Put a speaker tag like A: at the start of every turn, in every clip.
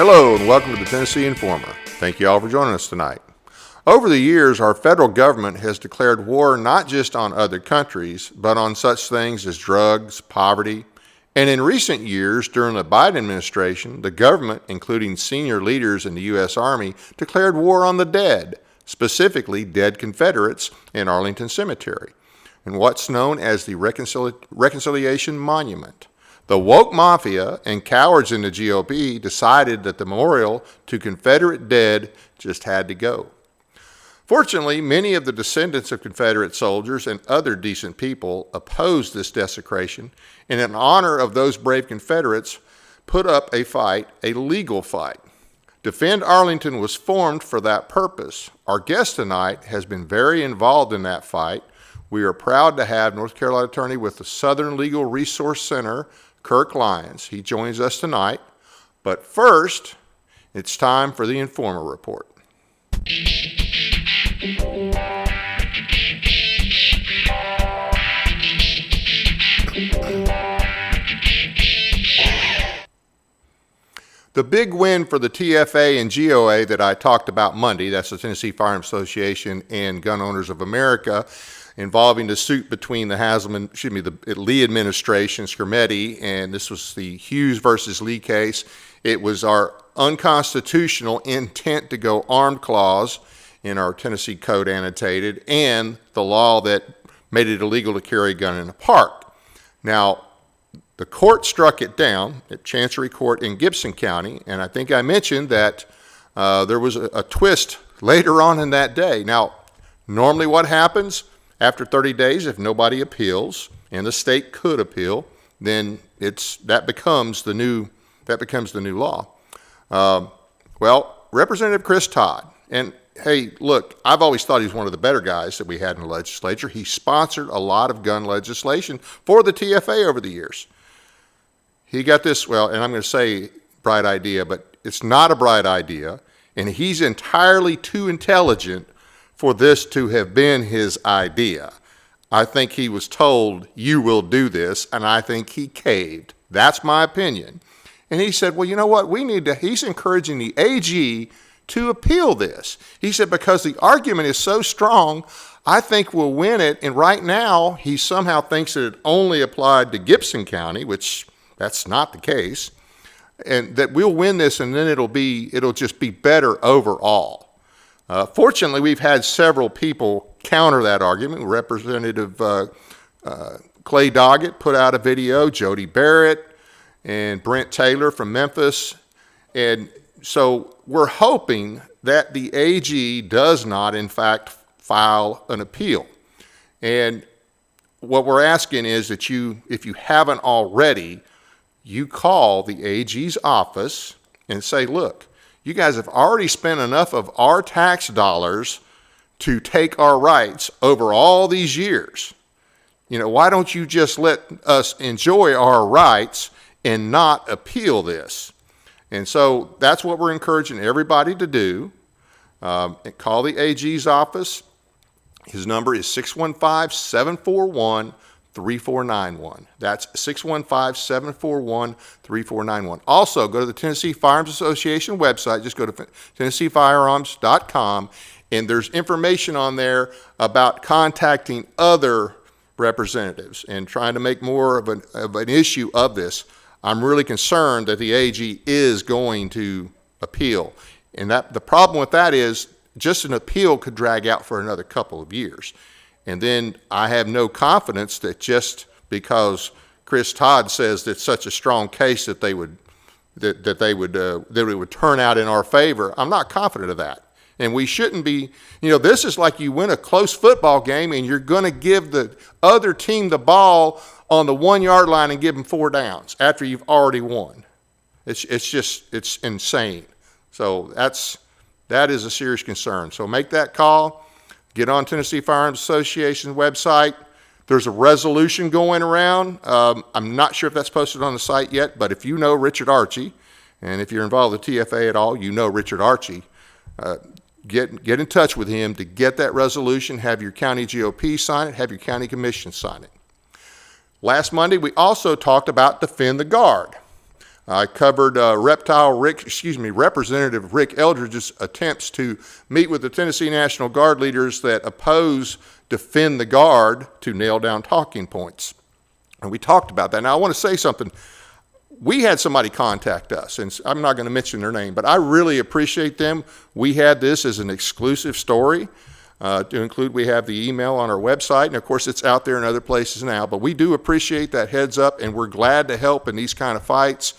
A: Hello and welcome to the Tennessee Informer. Thank you all for joining us tonight. Over the years, our federal government has declared war not just on other countries, but on such things as drugs, poverty, and in recent years, during the Biden administration, the government, including senior leaders in the U.S. Army, declared war on the dead, specifically dead Confederates in Arlington Cemetery, and what's known as the Reconciliation Monument. The woke mafia and cowards in the GOP decided that the memorial to Confederate dead just had to go. Fortunately, many of the descendants of Confederate soldiers and other decent people opposed this desecration, and in honor of those brave Confederates, put up a fight, a legal fight. Defend Arlington was formed for that purpose. Our guest tonight has been very involved in that fight. We are proud to have North Carolina attorney with the Southern Legal Resource Center, Kirk Lyons. He joins us tonight. But first, it's time for the Informer Report. The big win for the TFA and GOA that I talked about Monday, that's the Tennessee Firearms Association and Gun Owners of America, involving the suit between the Lee administration, Scarametti, and this was the Hughes versus Lee case. It was our unconstitutional intent to go armed clause in our Tennessee Code annotated, and the law that made it illegal to carry a gun in a park. Now, the court struck it down at Chancery Court in Gibson County, and I think I mentioned that there was a twist later on in that day. Now, normally what happens after 30 days, if nobody appeals, and the state could appeal, then that becomes the new law. Well, Representative Chris Todd, and hey, look, I've always thought he's one of the better guys that we had in the legislature. He sponsored a lot of gun legislation for the TFA over the years. He got this, well, and I'm going to say bright idea, but it's not a bright idea, and he's entirely too intelligent for this to have been his idea. I think he was told, you will do this, and I think he caved. That's my opinion. And he said, well, you know what, he's encouraging the AG to appeal this. He said, because the argument is so strong, I think we'll win it, and right now, he somehow thinks that it only applied to Gibson County, which that's not the case, and that we'll win this, and then it'll just be better overall. Fortunately, we've had several people counter that argument. Representative Clay Doggett put out a video, Jody Barrett, and Brent Taylor from Memphis, and so we're hoping that the AG does not, in fact, file an appeal. And what we're asking is that if you haven't already, you call the AG's office and say, look, you guys have already spent enough of our tax dollars to take our rights over all these years. Why don't you just let us enjoy our rights and not appeal this? And so that's what we're encouraging everybody to do. Call the AG's office. His number is 615-741-3491. That's 615-741-3491. Also, go to the Tennessee Firearms Association website. Just go to TennesseeFirearms.com, and there's information on there about contacting other representatives and trying to make more of an issue of this. I'm really concerned that the AG is going to appeal. And the problem with that is just an appeal could drag out for another couple of years. And then I have no confidence that just because Chris Todd says that's such a strong case that it would turn out in our favor. I'm not confident of that. And we shouldn't be, this is like you win a close football game and you're going to give the other team the ball on the 1 yard line and give them 4 downs after you've already won. It's insane. So that is a serious concern. So make that call. Get on Tennessee Firearms Association's website. There's a resolution going around. I'm not sure if that's posted on the site yet, but if you know Richard Archie, and if you're involved with TFA at all, you know Richard Archie, get in touch with him to get that resolution, have your county GOP sign it, have your county commission sign it. Last Monday, we also talked about Defend the Guard. I covered Representative Rick Eldridge's attempts to meet with the Tennessee National Guard leaders that oppose Defend the Guard to nail down talking points. And we talked about that. Now, I want to say something. We had somebody contact us, and I'm not going to mention their name, but I really appreciate them. We had this as an exclusive story. To include, we have the email on our website, and of course it's out there in other places now, but we do appreciate that heads up, and we're glad to help in these kind of fights.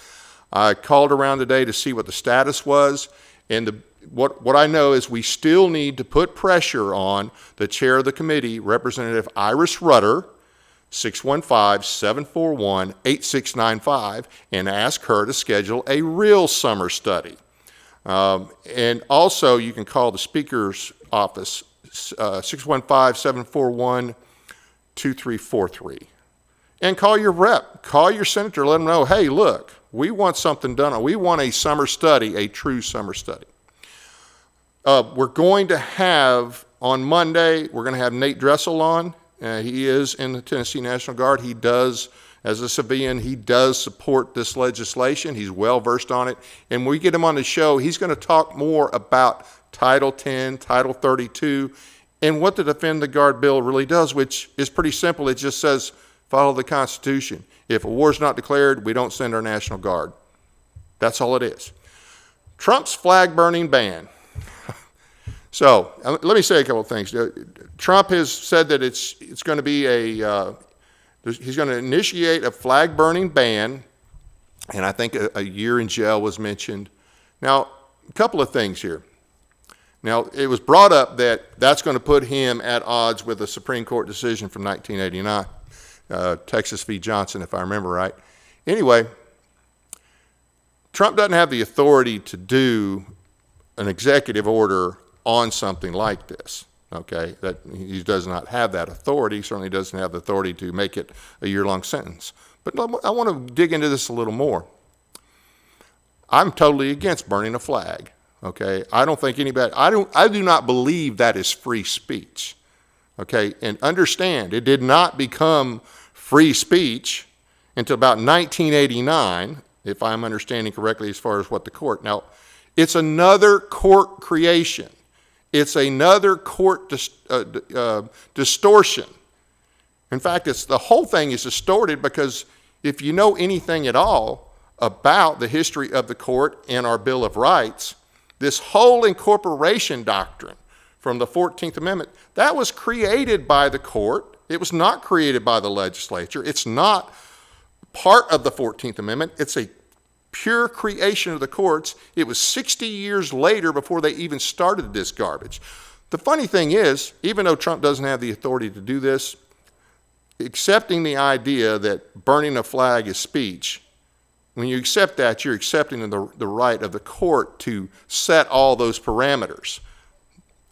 A: I called around today to see what the status was, and what I know is we still need to put pressure on the chair of the committee, Representative Iris Rutter, 615-741-8695, and ask her to schedule a real summer study. And also, you can call the Speaker's office, 615-741-2343. And call your rep, call your senator, let them know, hey, look, we want something done. We want a summer study, a true summer study. We're going to have, on Monday, we're going to have Nate Dressel on. He is in the Tennessee National Guard. He does, as a civilian, he does support this legislation. He's well versed on it. And when we get him on the show, he's going to talk more about Title 10, Title 32, and what the Defend the Guard bill really does, which is pretty simple. It just says, follow the Constitution. If a war's not declared, we don't send our National Guard. That's all it is. Trump's flag burning ban. So let me say a couple of things. Trump has said that it's going to be he's going to initiate a flag burning ban, and I think a year in jail was mentioned. Now, a couple of things here. Now, it was brought up that that's going to put him at odds with a Supreme Court decision from 1989, Texas v. Johnson, if I remember right. Anyway, Trump doesn't have the authority to do an executive order on something like this, okay? That he does not have that authority. He certainly doesn't have the authority to make it a year-long sentence. But I want to dig into this a little more. I'm totally against burning a flag. Okay, I don't think anybody, I do not believe that is free speech. Okay, and understand, it did not become free speech until about 1989, if I'm understanding correctly as far as what the court. Now, it's another court creation. It's another court distortion. In fact, the whole thing is distorted because if you know anything at all about the history of the court and our Bill of Rights, this whole incorporation doctrine from the 14th Amendment, that was created by the court. It was not created by the legislature. It's not part of the 14th Amendment. It's a pure creation of the courts. It was 60 years later before they even started this garbage. The funny thing is, even though Trump doesn't have the authority to do this, accepting the idea that burning a flag is speech, when you accept that, you're accepting the right of the court to set all those parameters.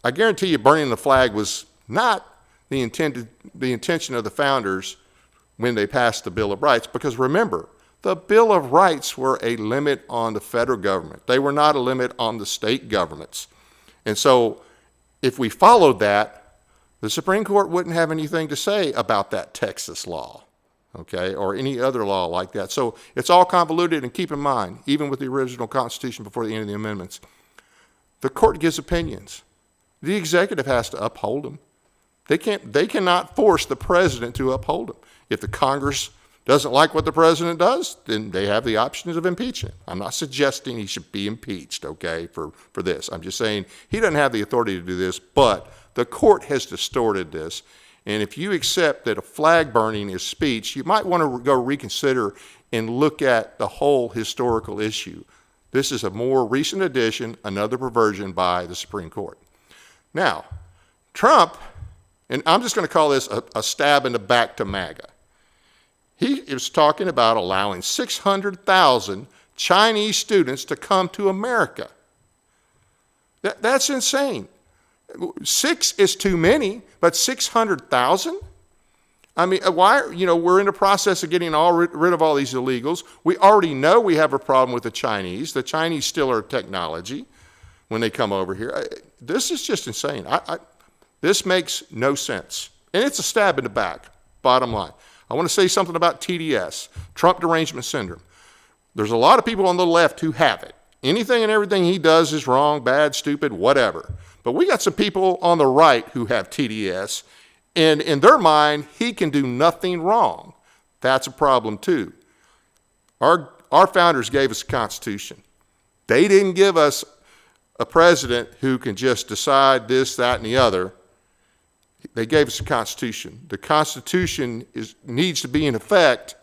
A: I guarantee you burning the flag was not the intention of the founders when they passed the Bill of Rights, because remember, the Bill of Rights were a limit on the federal government. They were not a limit on the state governments. And so if we followed that, the Supreme Court wouldn't have anything to say about that Texas law. Okay, or any other law like that. So it's all convoluted, and keep in mind, even with the original Constitution before the end of the amendments, the court gives opinions. The executive has to uphold them. They cannot force the president to uphold them. If the Congress doesn't like what the president does, then they have the options of impeachment. I'm not suggesting he should be impeached, okay, for this. I'm just saying he doesn't have the authority to do this, but the court has distorted this. And if you accept that a flag burning is speech, you might want to go reconsider and look at the whole historical issue. This is a more recent addition, another perversion by the Supreme Court. Now, Trump, and I'm just going to call this a stab in the back to MAGA. He is talking about allowing 600,000 Chinese students to come to America. That's insane. 6 is too many, but 600,000? I mean, we're in the process of getting rid of all these illegals. We already know we have a problem with the Chinese. The Chinese steal our technology when they come over here. This is just insane. This makes no sense. And it's a stab in the back, bottom line. I want to say something about TDS, Trump Derangement Syndrome. There's a lot of people on the left who have it. Anything and everything he does is wrong, bad, stupid, whatever. But we got some people on the right who have TDS, and in their mind, he can do nothing wrong. That's a problem too. Our founders gave us a Constitution. They didn't give us a president who can just decide this, that, and the other. They gave us a Constitution. The Constitution needs to be in effect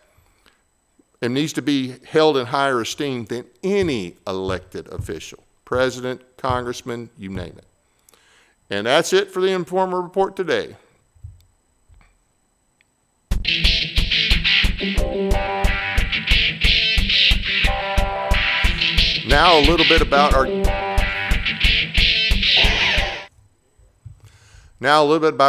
A: and needs to be held in higher esteem than any elected official. President, congressman, you name it. And that's it for the Informer Report today. Now a little bit about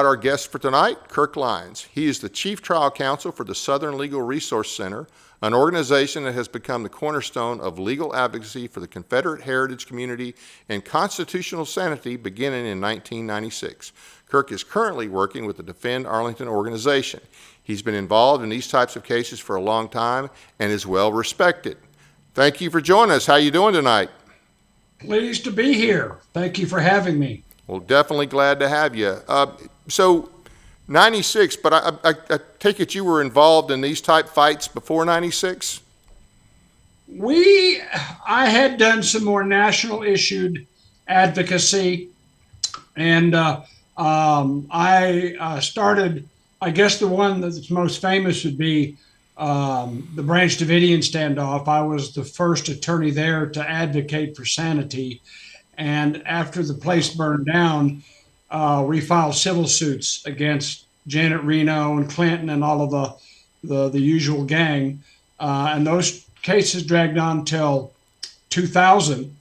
A: our guest for tonight, Kirk Lyons. He is the Chief Trial Counsel for the Southern Legal Resource Center, an organization that has become the cornerstone of legal advocacy for the Confederate heritage community and constitutional sanity beginning in 1996. Kirk is currently working with the Defend Arlington organization. He's been involved in these types of cases for a long time and is well respected. Thank you for joining us. How are you doing tonight?
B: Pleased to be here. Thank you for having me.
A: Well, definitely glad to have you. So 96, but I take it you were involved in these type fights before 96?
B: I had done some more national issued advocacy, and I started, I guess the one that's most famous would be the Branch Davidian standoff. I was the first attorney there to advocate for sanity. And after the place burned down, we filed civil suits against Janet Reno and Clinton and all of the usual gang. And those cases dragged on till 2000.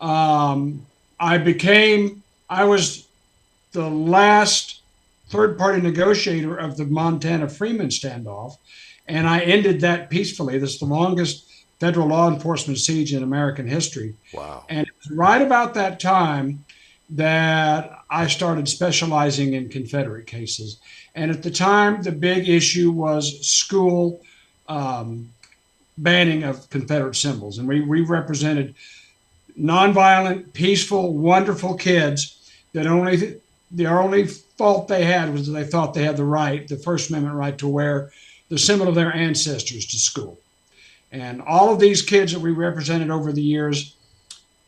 B: I was the last third-party negotiator of the Montana Freeman standoff, and I ended that peacefully. This is the longest federal law enforcement siege in American history.
A: Wow.
B: And it was right about that time that I started specializing in Confederate cases. And at the time, the big issue was school banning of Confederate symbols. And we represented nonviolent, peaceful, wonderful kids that the only fault they had was that they thought they had the First Amendment right to wear the symbol of their ancestors to school. And all of these kids that we represented over the years,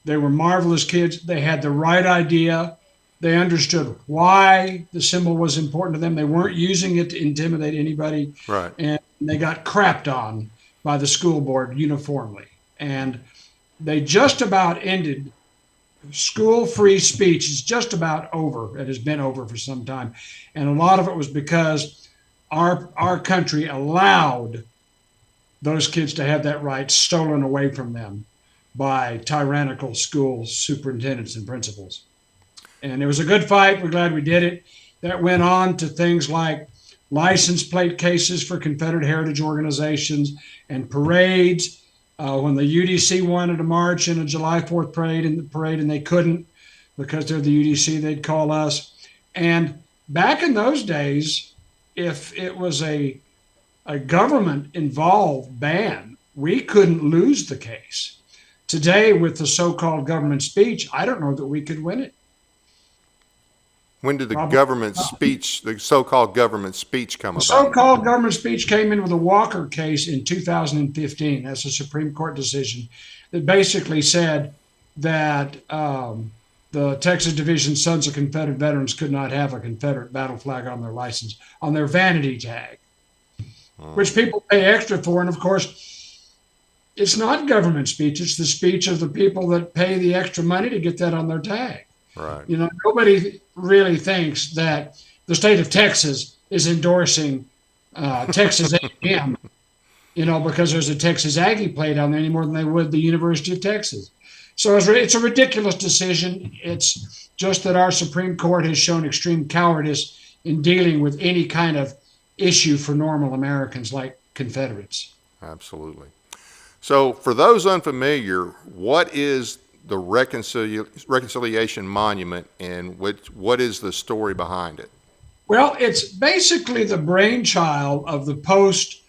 B: they were marvelous kids. They had the right idea. They understood why the symbol was important to them. They weren't using it to intimidate anybody.
A: Right.
B: And they got crapped on by the school board uniformly. And they just about ended school-free speech. Is just about over. It has been over for some time. And a lot of it was because our country allowed those kids to have that right stolen away from them by tyrannical school superintendents and principals. And it was a good fight. We're glad we did it. That went on to things like license plate cases for Confederate heritage organizations and parades. When the UDC wanted to march in a July 4th parade and they couldn't because they're the UDC, they'd call us. And back in those days, if it was a government-involved ban, we couldn't lose the case. Today, with the so-called government speech, I don't know that we could win it.
A: When did the so-called government speech come about?
B: The so-called government speech came in with the Walker case in 2015. That's a Supreme Court decision that basically said that the Texas Division Sons of Confederate Veterans could not have a Confederate battle flag on their license, on their vanity tag, which people pay extra for. And of course, it's not government speech. It's the speech of the people that pay the extra money to get that on their tag.
A: Right.
B: You know, nobody really thinks that the state of Texas is endorsing Texas A&M, because there's a Texas Aggie plate on there any more than they would the University of Texas. So it's a ridiculous decision. It's just that our Supreme Court has shown extreme cowardice in dealing with any kind of issue for normal Americans like Confederates.
A: Absolutely. So for those unfamiliar, what is the Reconciliation Monument and what is the story behind it?
B: Well, it's basically the brainchild of the post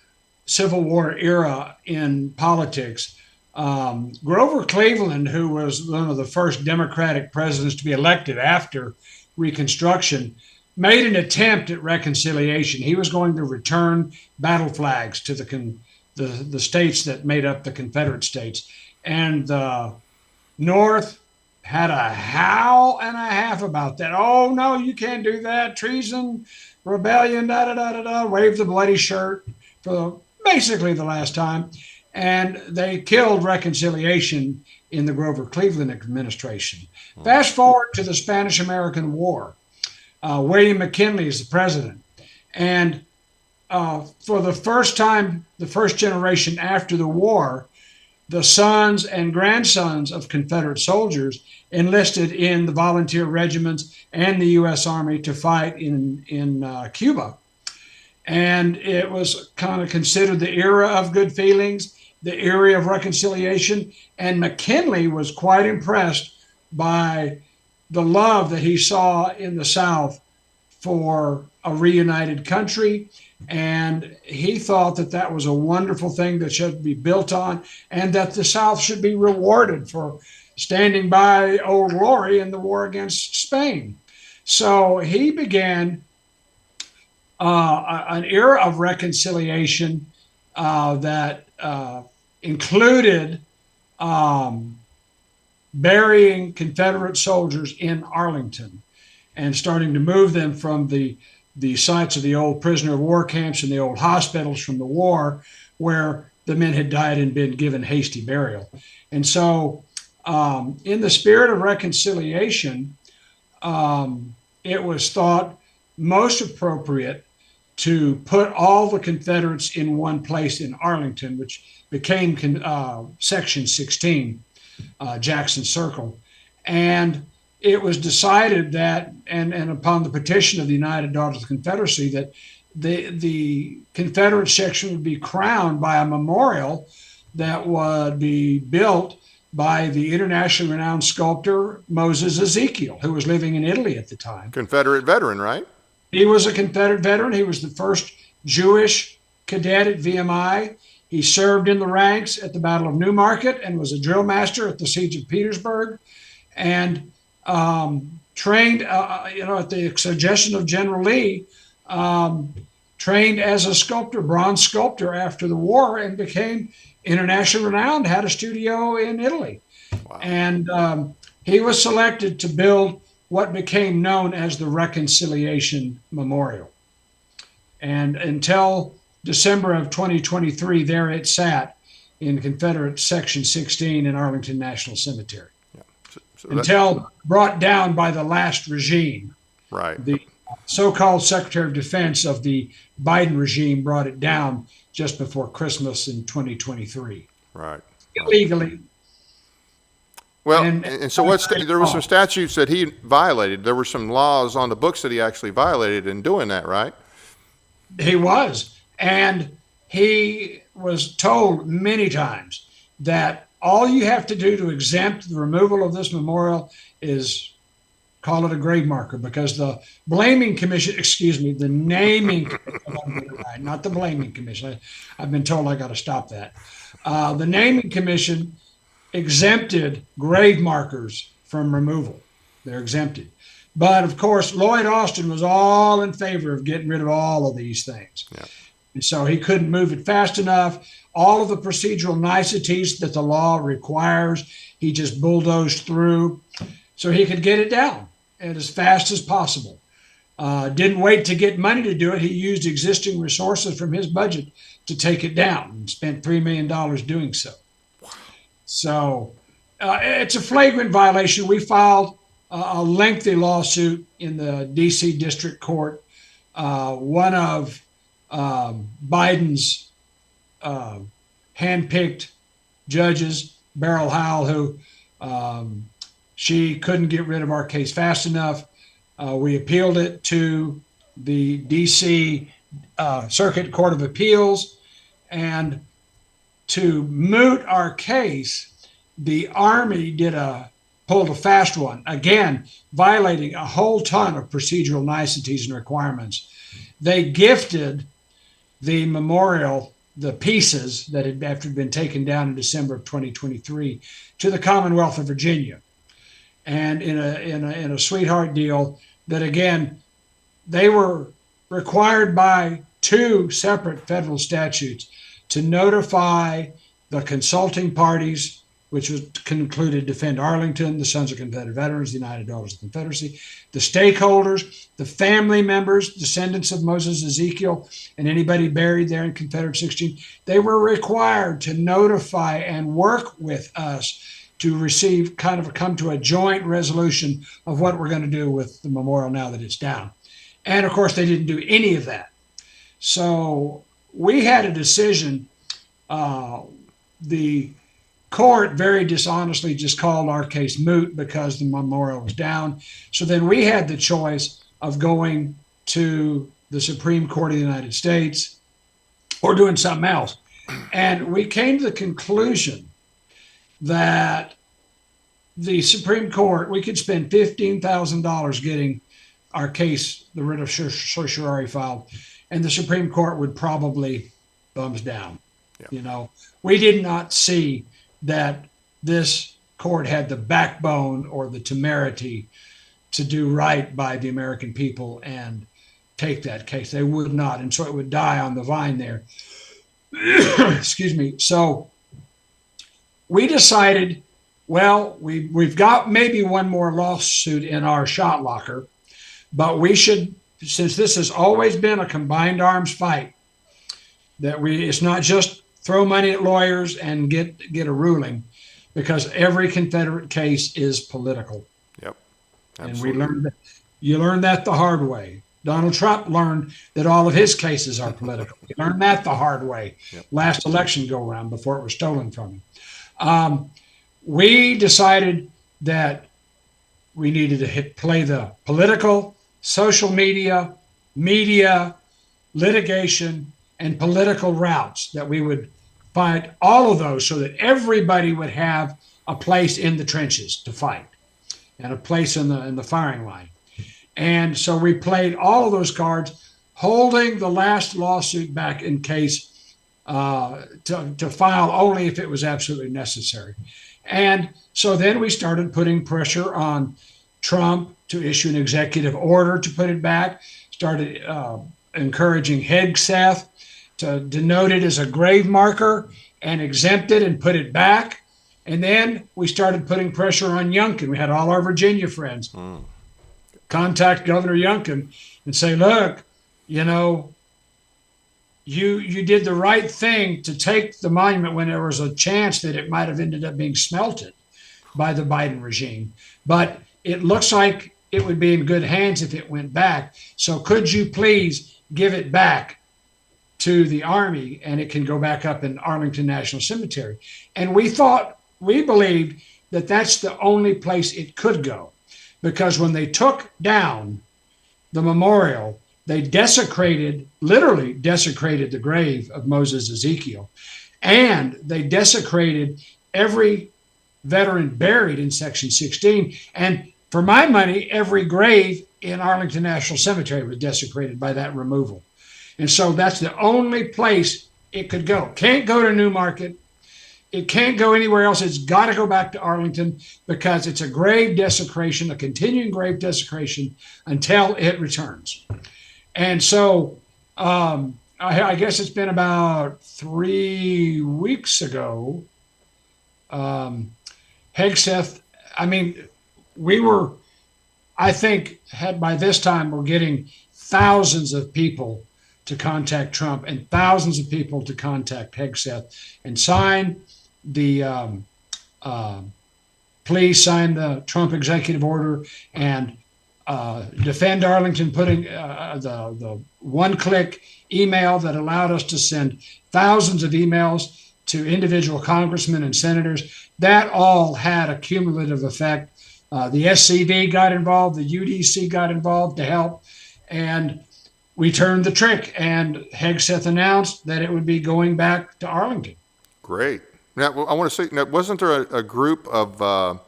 B: Civil War era in politics. Grover Cleveland, who was one of the first Democratic presidents to be elected after Reconstruction, made an attempt at reconciliation. He was going to return battle flags to the states that made up the Confederate States. And the North had a howl and a half about that. Oh, no, you can't do that. Treason, rebellion, da-da-da-da-da. Waved the bloody shirt for basically the last time. And they killed reconciliation in the Grover Cleveland administration. Fast forward to the Spanish-American War. William McKinley is the president. And for the first time, the first generation after the war, the sons and grandsons of Confederate soldiers enlisted in the volunteer regiments and the U.S. Army to fight in Cuba. And it was kind of considered the era of good feelings, the era of reconciliation. And McKinley was quite impressed by the love that he saw in the South for a reunited country. And he thought that that was a wonderful thing that should be built on, and that the South should be rewarded for standing by Old Glory in the war against Spain. So he began an era of reconciliation that included burying Confederate soldiers in Arlington and starting to move them from the sites of the old prisoner of war camps and the old hospitals from the war, where the men had died and been given hasty burial. And so in the spirit of reconciliation, it was thought most appropriate to put all the Confederates in one place in Arlington, which became Section 16, Jackson Circle. And it was decided that, and upon the petition of the United Daughters of the Confederacy, that the Confederate section would be crowned by a memorial that would be built by the internationally renowned sculptor Moses Ezekiel, who was living in Italy at the time.
A: Confederate veteran, right?
B: He was a Confederate veteran. He was the first Jewish cadet at VMI. He served in the ranks at the Battle of Newmarket and was a drill master at the Siege of Petersburg, and trained, at the suggestion of General Lee, trained as a sculptor, bronze sculptor after the war, and became internationally renowned, had a studio in Italy. Wow. And he was selected to build what became known as the Reconciliation Memorial. And until December of 2023, there it sat in Confederate Section 16 in Arlington National Cemetery. Yeah. So until brought down by the last regime.
A: Right.
B: The so-called Secretary of Defense of the Biden regime brought it down just before Christmas in 2023.
A: Right.
B: Illegally.
A: Well, and so there were some statutes that he violated. There were some laws on the books that he actually violated in doing that, right?
B: He was. And he was told many times that all you have to do to exempt the removal of this memorial is call it a grave marker, because the naming commission, not the blaming commission. I've been told I got to stop that. The naming commission exempted grave markers from removal. They're exempted. But of course, Lloyd Austin was all in favor of getting rid of all of these things. Yeah. And so he couldn't move it fast enough. All of the procedural niceties that the law requires, he just bulldozed through so he could get it down and as fast as possible. Didn't wait to get money to do it. He used existing resources from his budget to take it down and spent $3 million doing so. So it's a flagrant violation. We filed a lengthy lawsuit in the D.C. District Court. One of Biden's handpicked judges, Beryl Howell, who she couldn't get rid of our case fast enough. We appealed it to the D.C. Circuit Court of Appeals, and to moot our case, the Army pulled a fast one, again, violating a whole ton of procedural niceties and requirements. They gifted the memorial the pieces that had after been taken down in December of 2023 to the Commonwealth of Virginia, and in a sweetheart deal that again they were required by two separate federal statutes to notify the consulting parties, which was concluded Defend Arlington, the Sons of Confederate Veterans, the United Daughters of the Confederacy, the stakeholders, the family members, descendants of Moses Ezekiel, and anybody buried there in Confederate 16. They were required to notify and work with us to receive come to a joint resolution of what we're going to do with the memorial now that it's down. And of course, they didn't do any of that. So we had a decision. The court very dishonestly just called our case moot because the memorial was down. So then we had the choice of going to the Supreme Court of the United States or doing something else. And we came to the conclusion that the Supreme Court, we could spend $15,000 getting our case, the writ of certiorari filed, and the Supreme Court would probably thumbs down. Yeah. You know, we did not see that this court had the backbone or the temerity to do right by the American people and take that case. They would not. And so it would die on the vine there. Excuse me. So we decided, well, we've got maybe one more lawsuit in our shot locker, but we should, since this has always been a combined arms fight, that it's not just throw money at lawyers and get a ruling, because every Confederate case is political.
A: Yep.
B: Absolutely. And you learned that the hard way. Donald Trump learned that all of his cases are political. He learned that the hard way. Yep. Last election go around before it was stolen from him. We decided that we needed to play the political, social media, litigation, and political routes, that we would fight all of those so that everybody would have a place in the trenches to fight and a place in the firing line. And so we played all of those cards, holding the last lawsuit back in case to file only if it was absolutely necessary. And so then we started putting pressure on Trump to issue an executive order to put it back, started encouraging Hegseth to denote it as a grave marker and exempt it and put it back. And then we started putting pressure on Youngkin. We had all our Virginia friends contact Governor Youngkin and say, look, you know, you did the right thing to take the monument when there was a chance that it might have ended up being smelted by the Biden regime. But it looks like it would be in good hands if it went back. So could you please give it back to the Army, and it can go back up in Arlington National Cemetery? And we believed that that's the only place it could go, because when they took down the memorial, they literally desecrated the grave of Moses Ezekiel, and they desecrated every veteran buried in Section 16. And for my money, every grave in Arlington National Cemetery was desecrated by that removal. And so that's the only place it could go. Can't go to Newmarket. It can't go anywhere else. It's got to go back to Arlington, because it's a grave desecration, a continuing grave desecration until it returns. And so I guess it's been about 3 weeks ago, Hegseth, I mean, by this time, we're getting thousands of people to contact Trump and thousands of people to contact Hegseth and sign please sign the Trump executive order and Defend Arlington, putting the one-click email that allowed us to send thousands of emails to individual congressmen and senators. That all had a cumulative effect. The SCV got involved, the UDC got involved to help, and we turned the trick, and Hegseth announced that it would be going back to Arlington.
A: Great. Now, I want to say, now, wasn't there a group of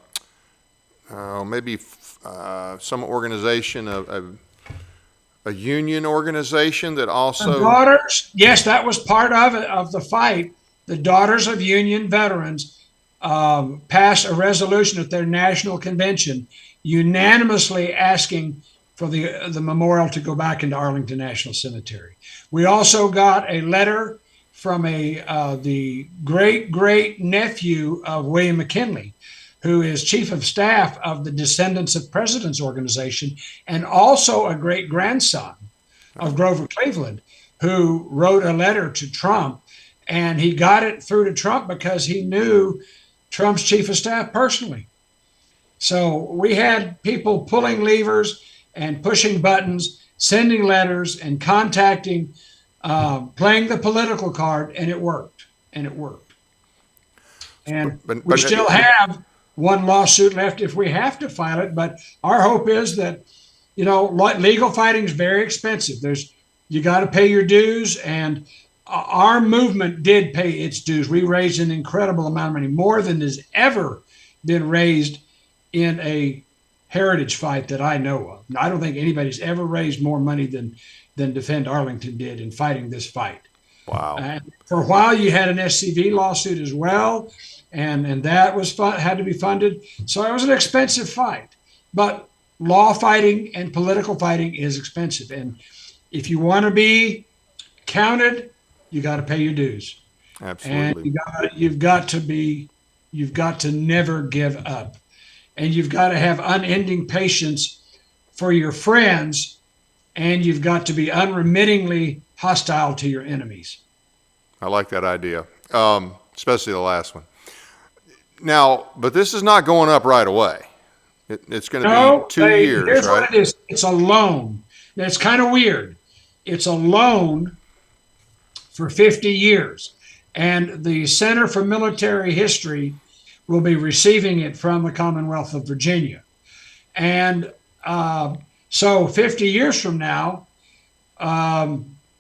A: maybe some organization of a union organization that
B: The
A: also,
B: daughters, yes, that was part of it, of the fight. The Daughters of Union Veterans passed a resolution at their national convention unanimously asking for the memorial to go back into Arlington National Cemetery. We also got a letter from the great nephew of William McKinley, who is chief of staff of the Descendants of Presidents organization, and also a great grandson of Grover Cleveland, who wrote a letter to Trump. And he got it through to Trump because he knew Trump's chief of staff personally. So we had people pulling levers and pushing buttons, sending letters and contacting, playing the political card, and it worked. And it worked. And we still have one lawsuit left if we have to file it. But our hope is that, legal fighting is very expensive. You got to pay your dues, and our movement did pay its dues. We raised an incredible amount of money, more than has ever been raised in a heritage fight that I know of. I don't think anybody's ever raised more money than Defend Arlington did in fighting this fight.
A: wow.
B: For a while, you had an SCV lawsuit as well, and that was had to be funded. So it was an expensive fight. But law fighting and political fighting is expensive. And if you want to be counted, you got to pay your dues.
A: Absolutely.
B: And you've got to never give up. And you've got to have unending patience for your friends, and you've got to be unremittingly hostile to your enemies.
A: I like that idea, especially the last one. Now, but this is not going up right away. It's going to be 2 years,
B: here's
A: right?
B: what it is. It's a loan. Now, it's kind of weird. It's a loan for 50 years. And the Center for Military History will be receiving it from the Commonwealth of Virginia. And so 50 years from now,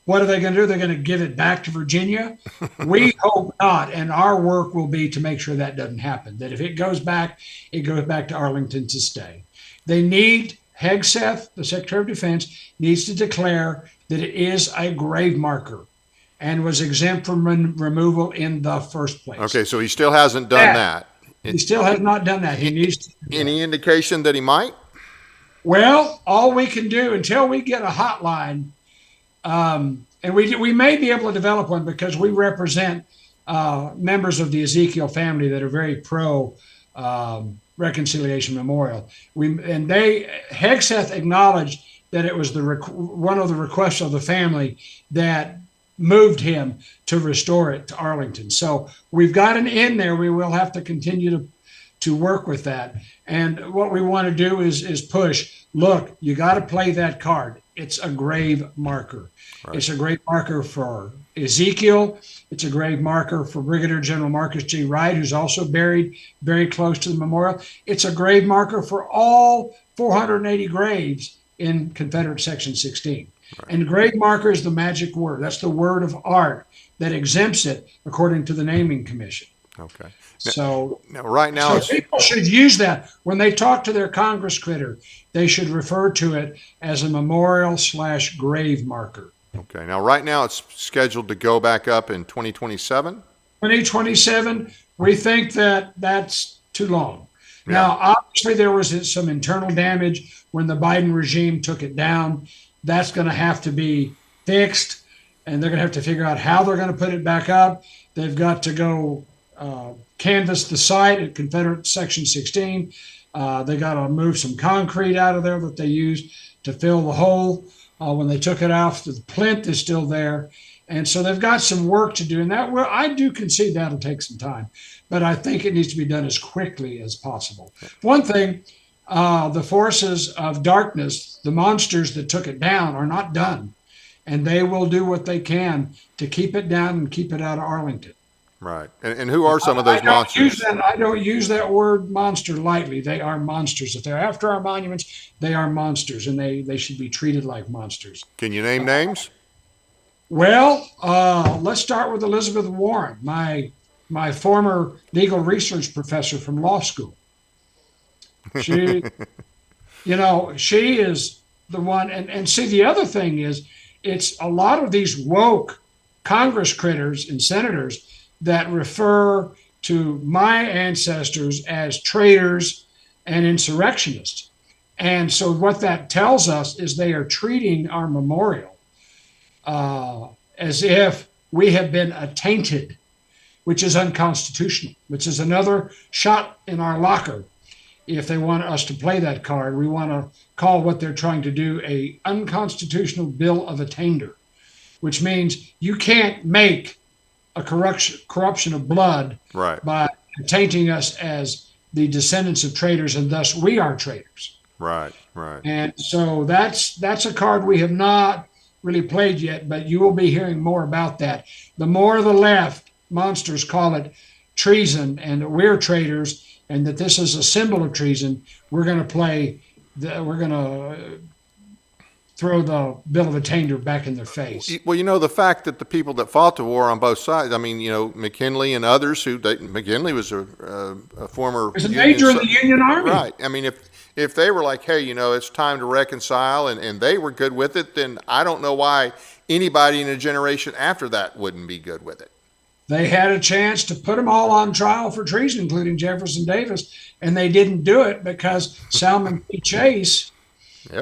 B: what are they going to do? They're going to give it back to Virginia? We hope not. And our work will be to make sure that doesn't happen, that if it goes back to Arlington to stay. They need, Hegseth, the Secretary of Defense, needs to declare that it is a grave marker and was exempt from removal in the first place.
A: Okay, so he still hasn't done that.
B: He still has not done that. He needs to.
A: Any indication that he might?
B: Well, all we can do until we get a hotline, and we may be able to develop one because we represent members of the Ezekiel family that are very pro Reconciliation Memorial. Hegseth acknowledged that it was one of the requests of the family that moved him to restore it to Arlington. So we've got an in there. We will have to continue to work with that. And what we want to do is push. Look, you got to play that card. It's a grave marker. Right. It's a grave marker for Ezekiel. It's a grave marker for Brigadier General Marcus G. Wright, who's also buried very close to the memorial. It's a grave marker for all 480 graves in Confederate Section 16. Right. And grave marker is the magic word. That's the word of art that exempts it according to the Naming Commission.
A: Okay.
B: So
A: right now,
B: people should use that when they talk to their Congress critter. They should refer to it as a memorial/grave marker.
A: Okay. Now, right now, it's scheduled to go back up in 2027.
B: 2027. We think that that's too long. Yeah. Now, obviously, there was some internal damage when the Biden regime took it down. That's going to have to be fixed, and they're going to have to figure out how they're going to put it back up. They've got to go canvass the site at Confederate Section 16. They got to move some concrete out of there that they used to fill the hole. When they took it off, the plinth is still there. And so they've got some work to do. And I do concede that'll take some time. But I think it needs to be done as quickly as possible. One thing, the forces of darkness, the monsters that took it down, are not done. And they will do what they can to keep it down and keep it out of Arlington.
A: Right. And who are some of those monsters?
B: I don't use that word monster lightly. They are monsters. If they're after our monuments, they are monsters, and they should be treated like monsters.
A: Can you name names?
B: Well, let's start with Elizabeth Warren, my former legal research professor from law school. She is the one, and see, the other thing is, it's a lot of these woke Congress critters and senators that refer to my ancestors as traitors and insurrectionists. And so what that tells us is they are treating our memorial as if we have been attainted, which is unconstitutional, which is another shot in our locker. If they want us to play that card, we want to call what they're trying to do a unconstitutional bill of attainder, which means you can't make a corruption of blood by tainting us as the descendants of traitors, and thus we are traitors.
A: Right.
B: And so that's a card we have not really played yet, but you will be hearing more about that. The more the left monsters call it treason and that we're traitors and that this is a symbol of treason, we're going to throw the bill of attainder back in their face.
A: Well, the fact that the people that fought the war on both sides, I mean, McKinley and others McKinley was a former...
B: He was a major in the Union Army.
A: Right. I mean, if they were like, hey, it's time to reconcile, and they were good with it, then I don't know why anybody in a generation after that wouldn't be good with it.
B: They had a chance to put them all on trial for treason, including Jefferson Davis, and they didn't do it because Salmon P. Chase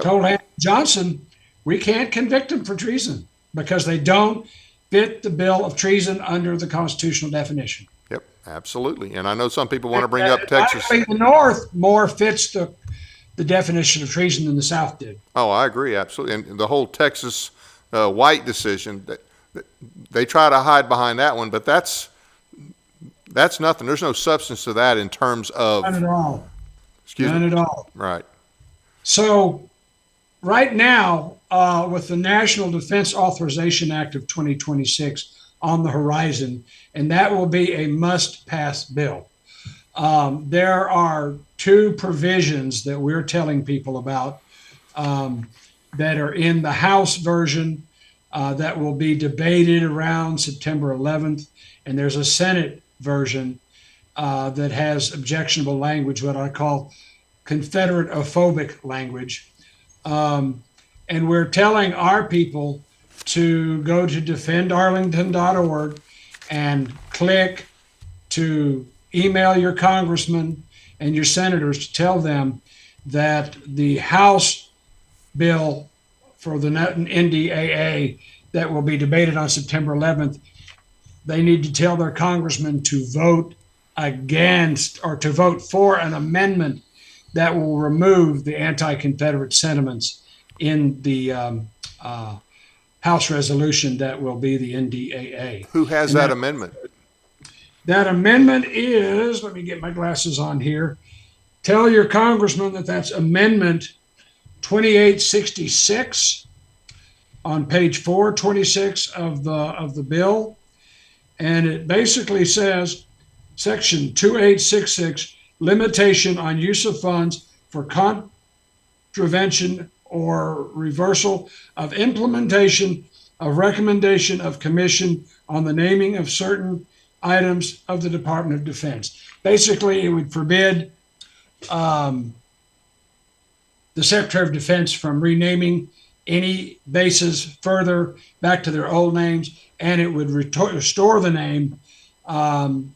B: told Andrew Johnson, we can't convict them for treason because they don't fit the bill of treason under the constitutional definition.
A: Yep, absolutely. And I know some people want to bring up Texas.
B: The North more fits the definition of treason than the South did.
A: Oh, I agree, absolutely. And the whole Texas White decision, they try to hide behind that one, but that's nothing. There's no substance to that in terms of...
B: None at all.
A: None
B: at all.
A: Right.
B: So right now, with the National Defense Authorization Act of 2026 on the horizon, and that will be a must-pass bill. There are two provisions that we're telling people about that are in the House version that will be debated around September 11th, and there's a Senate version that has objectionable language, what I call Confederate-ophobic language. And we're telling our people to go to defendarlington.org and click to email your congressman and your senators to tell them that the House bill for the NDAA that will be debated on September 11th, they need to tell their congressman to vote against or to vote for an amendment that will remove the anti-Confederate sentiments in the House resolution that will be the NDAA.
A: Who has that amendment?
B: That amendment is, let me get my glasses on here. Tell your congressman that that's Amendment 2866 on page 426 of the bill. And it basically says, Section 2866, limitation on use of funds for contravention or reversal of implementation of recommendation of commission on the naming of certain items of the Department of Defense. Basically, it would forbid the Secretary of Defense from renaming any bases further back to their old names, and it would restore the name of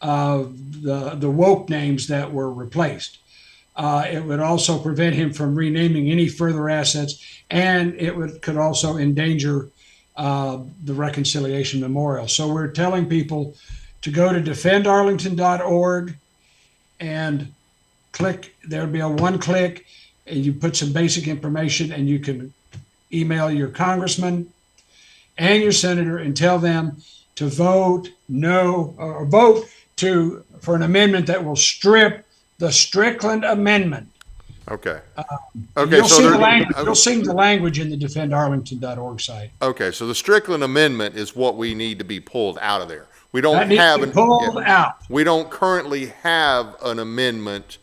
B: the woke names that were replaced. It would also prevent him from renaming any further assets, and it could also endanger the Reconciliation Memorial. So we're telling people to go to defendarlington.org and click. There'll be a one click, and you put some basic information, and you can email your congressman and your senator and tell them to vote no or vote for an amendment that will strip the Strickland Amendment.
A: Okay.
B: You'll see the language in the defendarlington.org site.
A: Okay, so the Strickland Amendment is what we need to be pulled out of there. We don't
B: out.
A: We don't currently have an amendment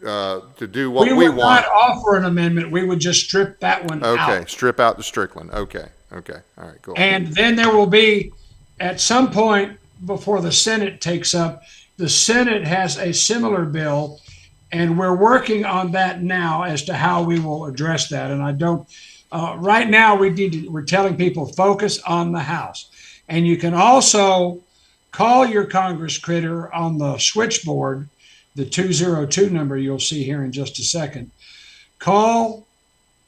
A: to do what we want.
B: We would not offer an amendment. We would just strip that one out.
A: Okay, strip out the Strickland. Okay. All right, cool.
B: And then there will be, at some point before the Senate takes up, the Senate has a similar bill, And we're working on that now as to how we will address that. And I don't, right now we're telling people focus on the House. And you can also call your Congress critter on the switchboard, the 202 number you'll see here in just a second. Call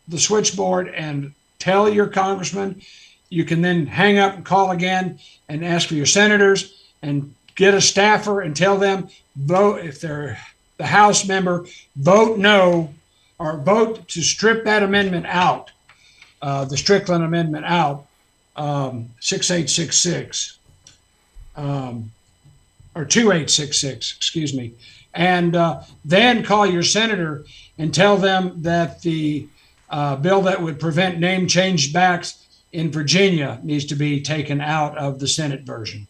B: the switchboard and tell your congressman. You can then hang up and call again and ask for your senators and get a staffer and tell them, vote, if they're the House member, vote no, or vote to strip that amendment out, the Strickland amendment out, 6866, or 2866, excuse me. And then call your senator and tell them that the bill that would prevent name change backs in Virginia needs to be taken out of the Senate version.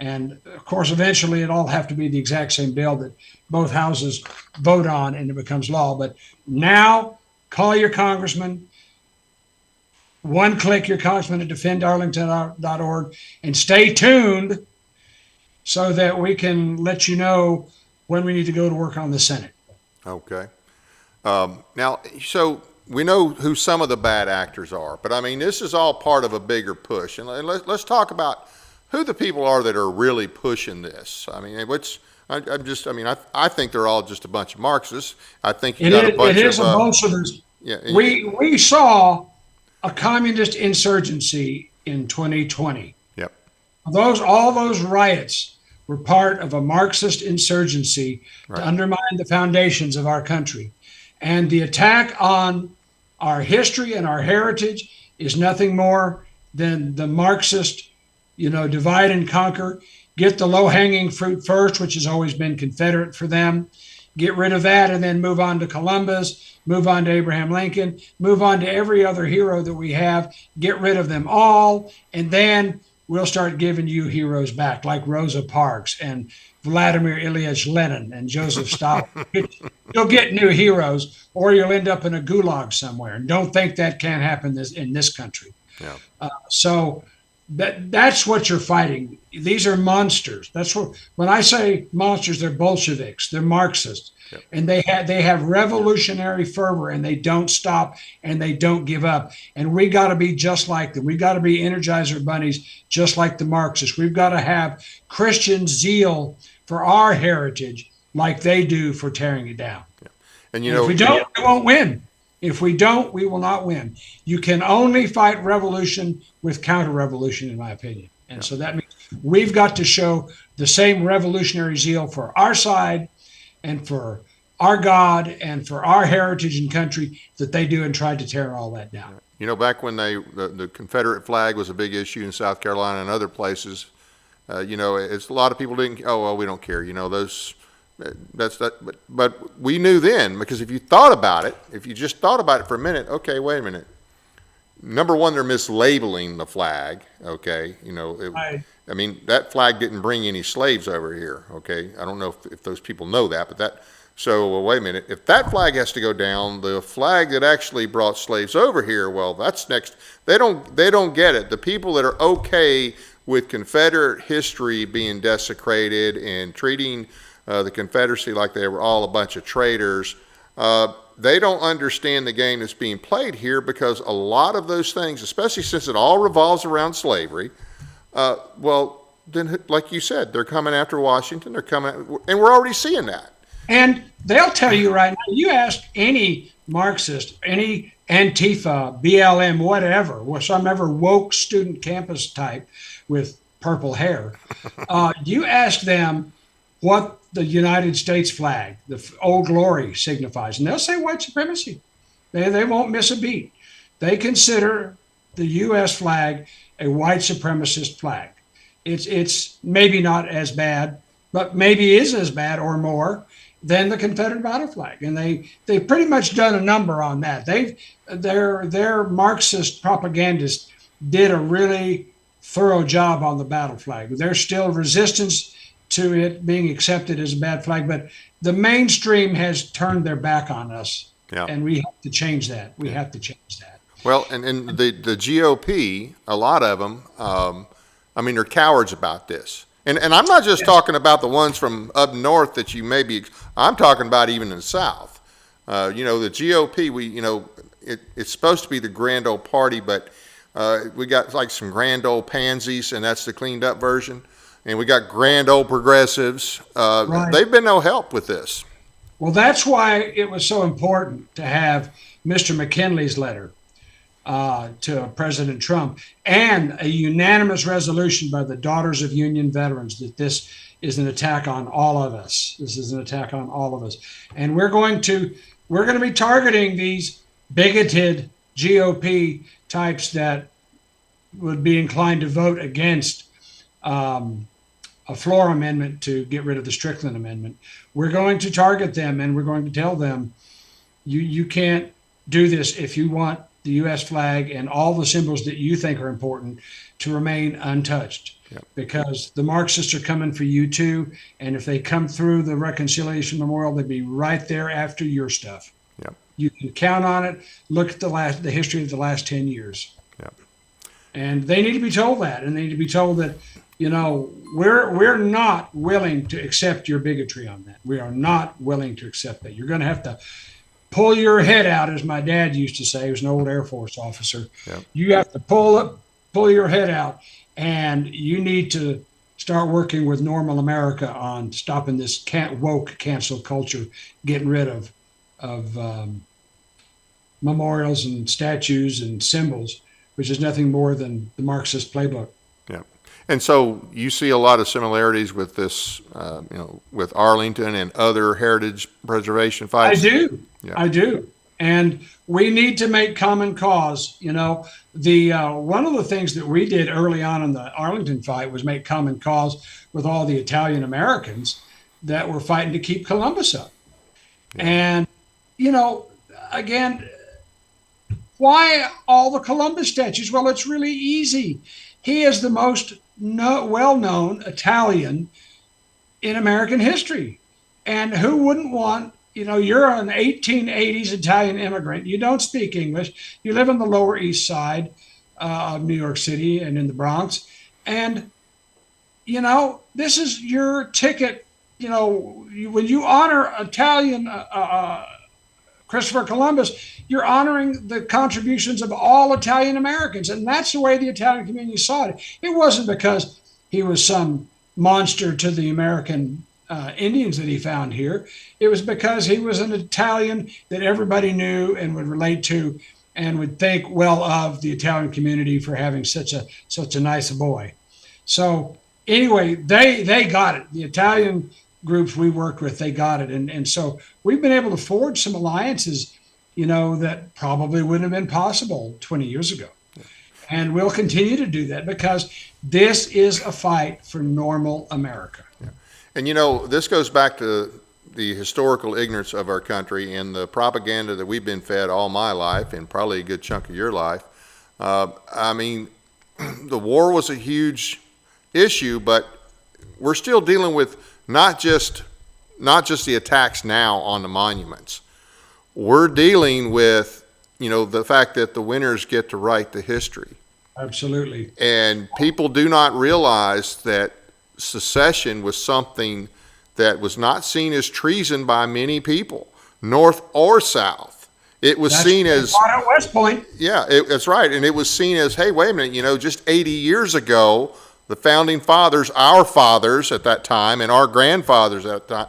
B: And of course, eventually it'll all have to be the exact same bill that both houses vote on and it becomes law. But now call your congressman, one click your congressman at defendarlington.org, and stay tuned so that we can let you know when we need to go to work on the Senate.
A: Okay. Now, so we know who some of the bad actors are, but I mean, this is all part of a bigger push. And let's talk about who the people are that are really pushing this. I mean, I think they're all just a bunch of Marxists. I think you got a bunch of...
B: It is a bunch of this. Yeah, we saw a communist insurgency in 2020.
A: Yep.
B: All those riots were part of a Marxist insurgency to undermine the foundations of our country. And the attack on our history and our heritage is nothing more than the Marxist, divide and conquer. Get the low-hanging fruit first, which has always been Confederate for them. Get rid of that and then move on to Columbus, move on to Abraham Lincoln, move on to every other hero that we have. Get rid of them all, and then we'll start giving you heroes back, like Rosa Parks and Vladimir Ilyich Lenin and Joseph Stalin. You'll get new heroes, or you'll end up in a gulag somewhere. And don't think that can't happen in this country.
A: Yeah.
B: So that's what you're fighting. These are monsters. That's what, when I say monsters, they're Bolsheviks, they're Marxists. Yep. And they have revolutionary fervor, and they don't stop and they don't give up. And we got to be just like them. We got to be Energizer bunnies, just like the Marxists. We've got to have Christian zeal for our heritage, like they do for tearing it down.
A: Yep. And
B: if we don't, we won't win. If we don't, we will not win. You can only fight revolution with counter-revolution, in my opinion. And so that means we've got to show the same revolutionary zeal for our side and for our God and for our heritage and country that they do, and tried to tear all that down.
A: Back when the Confederate flag was a big issue in South Carolina and other places, it's a lot of people didn't. Oh well, we don't care. But we knew then, because if you thought about it, if you just thought about it for a minute, okay, wait a minute. Number one, they're mislabeling the flag. Okay, I mean, that flag didn't bring any slaves over here. Okay, I don't know if those people know that, but that. So well, wait a minute. If that flag has to go down, the flag that actually brought slaves over here, well, that's next. They don't get it. The people that are okay with Confederate history being desecrated and treating the Confederacy like they were all a bunch of traitors, they don't understand the game that's being played here, because a lot of those things, especially since it all revolves around slavery, well, then, like you said, they're coming after Washington. They're coming, and we're already seeing that.
B: And they'll tell you right now, you ask any Marxist, any Antifa, BLM, whatever, or some ever woke student campus type with purple hair, you ask them what the United States flag, the Old Glory, signifies, and they'll say white supremacy. They won't miss a beat. They consider the U.S. flag a white supremacist flag. It's maybe not as bad, but maybe is as bad or more than the Confederate battle flag. And they've pretty much done a number on that. Their Marxist propagandists did a really thorough job on the battle flag. There's still resistance to it being accepted as a bad flag, but the mainstream has turned their back on us. Yeah. And we have to change that. We have to change that.
A: Well, and the GOP, a lot of them, they're cowards about this. And I'm not just talking about the ones from up north that you maybe, I'm talking about even in the South. You know, the GOP, it's supposed to be the grand old party, but we got like some grand old pansies, and that's the cleaned up version. And we got grand old progressives.
B: Right.
A: They've been no help with this.
B: Well, that's why it was so important to have Mr. McKinley's letter to President Trump and a unanimous resolution by the Daughters of Union Veterans that this is an attack on all of us. This is an attack on all of us. And we're going to be targeting these bigoted GOP types that would be inclined to vote against a floor amendment to get rid of the Strickland Amendment. We're going to target them, and we're going to tell them, you can't do this if you want the U.S. flag and all the symbols that you think are important to remain untouched.
A: Yep.
B: Because the Marxists are coming for you too, and if they come through the Reconciliation Memorial, they'll be right there after your stuff.
A: Yep.
B: You can count on it. Look at the history of the last 10 years.
A: Yep.
B: And they need to be told that, and they need to be told that, we're not willing to accept your bigotry on that. We are not willing to accept that. You're going to have to pull your head out, as my dad used to say. He was an old Air Force officer.
A: Yep.
B: You have to pull your head out, and you need to start working with normal America on stopping this woke cancel culture, getting rid of memorials and statues and symbols, which is nothing more than the Marxist playbook.
A: Yeah. And so you see a lot of similarities with this, with Arlington and other heritage preservation fights.
B: I do.
A: Yeah.
B: I do. And we need to make common cause. One of the things that we did early on in the Arlington fight was make common cause with all the Italian Americans that were fighting to keep Columbus up. Yeah. And, again, why all the Columbus statues? Well, it's really easy. He is the most well-known Italian in American history. And who wouldn't want, you're an 1880s Italian immigrant. You don't speak English. You live on the Lower East Side of New York City and in the Bronx. And, this is your ticket. When you honor Italian Christopher Columbus, you're honoring the contributions of all Italian Americans. And that's the way the Italian community saw it. It wasn't because he was some monster to the American Indians that he found here. It was because he was an Italian that everybody knew and would relate to and would think well of the Italian community for having such a nice boy. So anyway, they got it. The Italian groups we worked with, they got it. And so we've been able to forge some alliances, that probably wouldn't have been possible 20 years ago. And we'll continue to do that because this is a fight for normal America.
A: Yeah. And, this goes back to the historical ignorance of our country and the propaganda that we've been fed all my life and probably a good chunk of your life. The war was a huge issue, but we're still dealing with not just the attacks now on the monuments. We're dealing with, the fact that the winners get to write the history.
B: Absolutely.
A: And people do not realize that secession was something that was not seen as treason by many people, North or South. It was seen as
B: at West Point.
A: Yeah, that's right. And it was seen as, hey, wait a minute, just 80 years ago, the founding fathers, our fathers at that time, and our grandfathers at that time,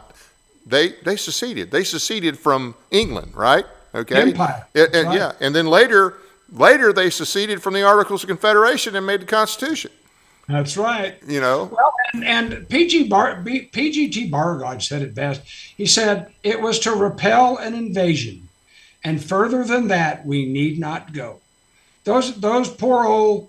A: they seceded. They seceded from England, right? Okay.
B: Empire.
A: Right.
B: Yeah.
A: And then later they seceded from the Articles of Confederation and made the Constitution.
B: That's right.
A: Well,
B: and P.G.T. Beauregard said it best. He said it was to repel an invasion, and further than that, we need not go. Those poor old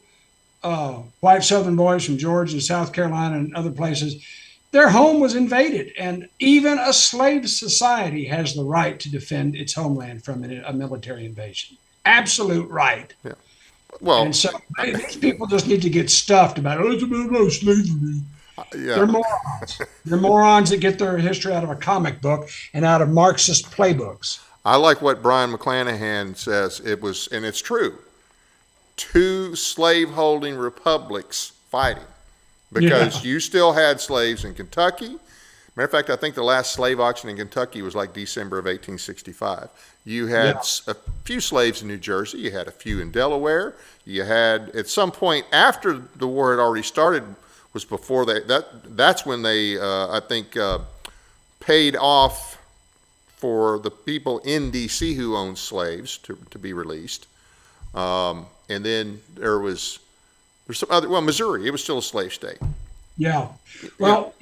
B: white Southern boys from Georgia and South Carolina and other places, their home was invaded, and even a slave society has the right to defend its homeland from a military invasion. Absolute right.
A: Yeah. Well,
B: and so these people just need to get stuffed about it's about slavery.
A: Yeah.
B: They're morons. They're morons that get their history out of a comic book and out of Marxist playbooks.
A: I like what Brian McClanahan says. It was, and it's true, two slave-holding republics fighting. because you still had slaves in Kentucky. Matter of fact, I think the last slave auction in Kentucky was like December of 1865. You had a few slaves in New Jersey. You had a few in Delaware. You had, at some point after the war had already started, was before that's when they, I think, paid off for the people in D.C. who owned slaves to be released. And then there's some other, well, Missouri, it was still a slave state.
B: Yeah. Well,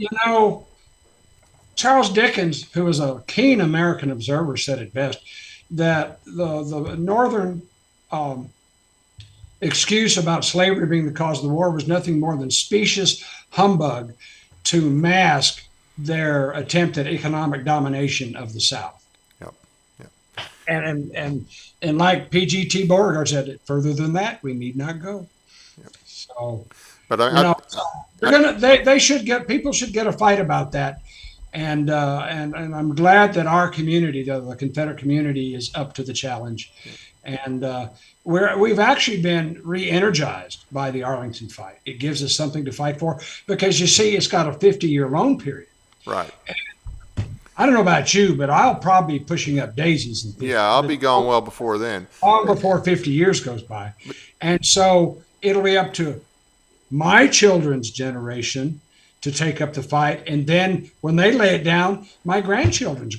B: Charles Dickens, who was a keen American observer, said it best, that the Northern excuse about slavery being the cause of the war was nothing more than specious humbug to mask their attempt at economic domination of the South.
A: Yep. Yep.
B: And like P.G.T. Beauregard said, further than that, we need not go.
A: Yep.
B: So,
A: but
B: people should get a fight about that. And I'm glad that our community, the Confederate community, is up to the challenge. And we've actually been re-energized by the Arlington fight. It gives us something to fight for because, you see, it's got a 50-year loan period.
A: Right.
B: And I don't know about you, but I'll probably be pushing up daisies.
A: I'll be gone well before then.
B: Long before 50 years goes by. And so it'll be up to my children's generation to take up the fight, and then when they lay it down, my grandchildren's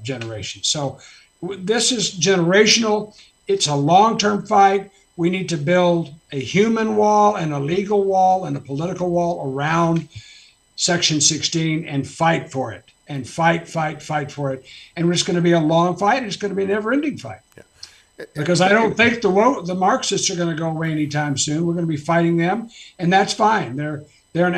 B: generation. So this is generational. It's a long-term fight. We need to build a human wall and a legal wall and a political wall around Section 16 and fight for it, and fight for it. And it's going to be a long fight. It's going to be a never-ending fight. Yeah. Because I don't think the Marxists are going to go away anytime soon. We're going to be fighting them, and that's fine. They're an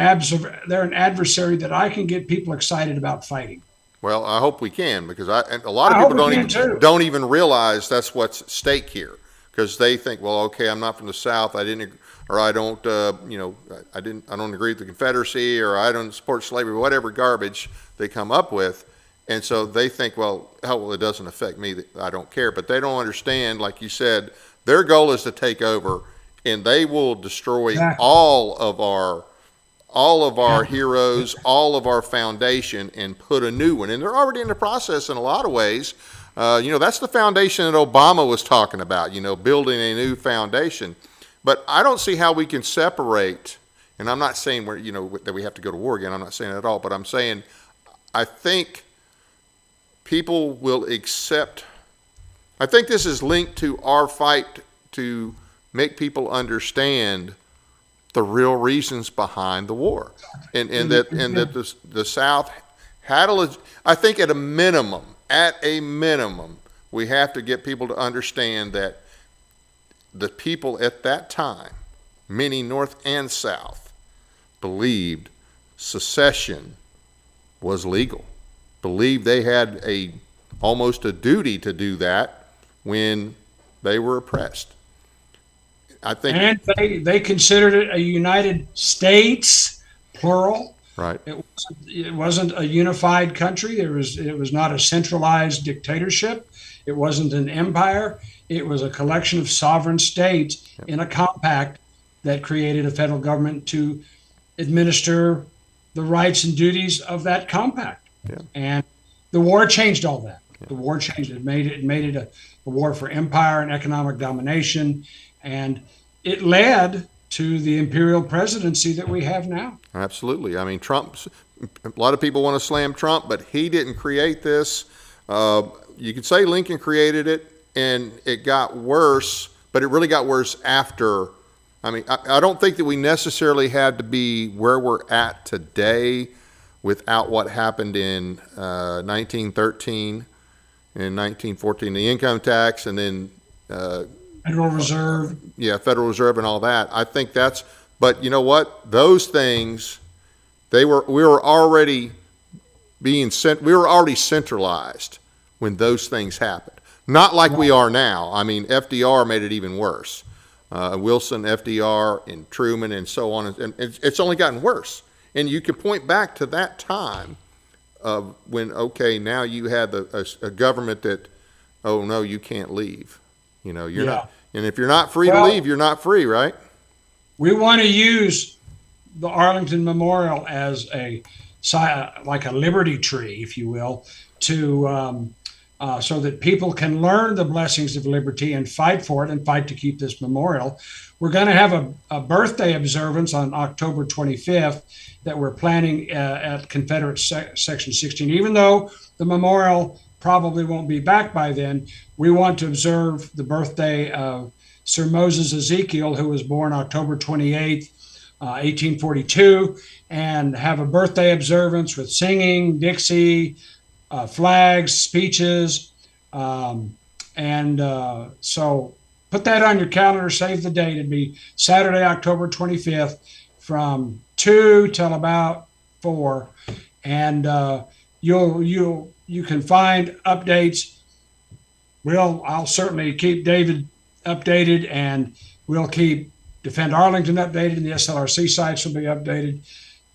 B: adversary that I can get people excited about fighting.
A: Well, I hope we can, because a lot of people don't even realize that's what's at stake here, because they think, well, okay, I'm not from the South, I don't agree with the Confederacy, or I don't support slavery, whatever garbage they come up with, and so they think, well, it doesn't affect me, I don't care. But they don't understand, like you said, their goal is to take over, and they will destroy all of our heroes, all of our foundation, and put a new one. And they're already in the process in a lot of ways. That's the foundation that Obama was talking about, building a new foundation. But I don't see how we can separate, and I'm not saying that we have to go to war again. I'm not saying that at all. But I'm saying I think people will accept. I think this is linked to our fight to make people understand the real reasons behind the war, and that the South had I think at a minimum, we have to get people to understand that the people at that time, many North and South, believed secession was legal, believed they had almost a duty to do that when they were oppressed. I think,
B: and they considered it a United States, plural.
A: Right.
B: It wasn't a unified country. It was not a centralized dictatorship. It wasn't an empire. It was a collection of sovereign states in a compact that created a federal government to administer the rights and duties of that compact. Yeah. And the war changed all that. Yeah. The war changed it. Made it a war for empire and economic domination. And it led to the imperial presidency that we have now.
A: Absolutely. I mean, a lot of people want to slam Trump, but he didn't create this. You could say Lincoln created it, and it got worse, but it really got worse after. I mean, I don't think that we necessarily had to be where we're at today without what happened in 1913 and 1914, the income tax, and then
B: Federal Reserve.
A: Federal Reserve and all that. I think but you know what? Those things, we were already centralized when those things happened. Not like we are now. I mean, FDR made it even worse. Wilson, FDR, and Truman, and so on. And it's only gotten worse. And you can point back to that time of when, now you had a government that, oh no, you can't leave. You're not. And if you're not free to leave, you're not free, right?
B: We want to use the Arlington Memorial as like a liberty tree, if you will, to so that people can learn the blessings of liberty and fight for it and fight to keep this memorial. We're going to have a birthday observance on October 25th that we're planning at Confederate Section 16. Even though the memorial probably won't be back by then, we want to observe the birthday of Sir Moses Ezekiel, who was born October 28th, 1842, and have a birthday observance with singing, Dixie, flags, speeches. So put that on your calendar, save the date. It'd be Saturday, October 25th from 2 till about 4. And you can find updates. I'll certainly keep David updated, and we'll keep Defend Arlington updated, and the SLRC sites will be updated.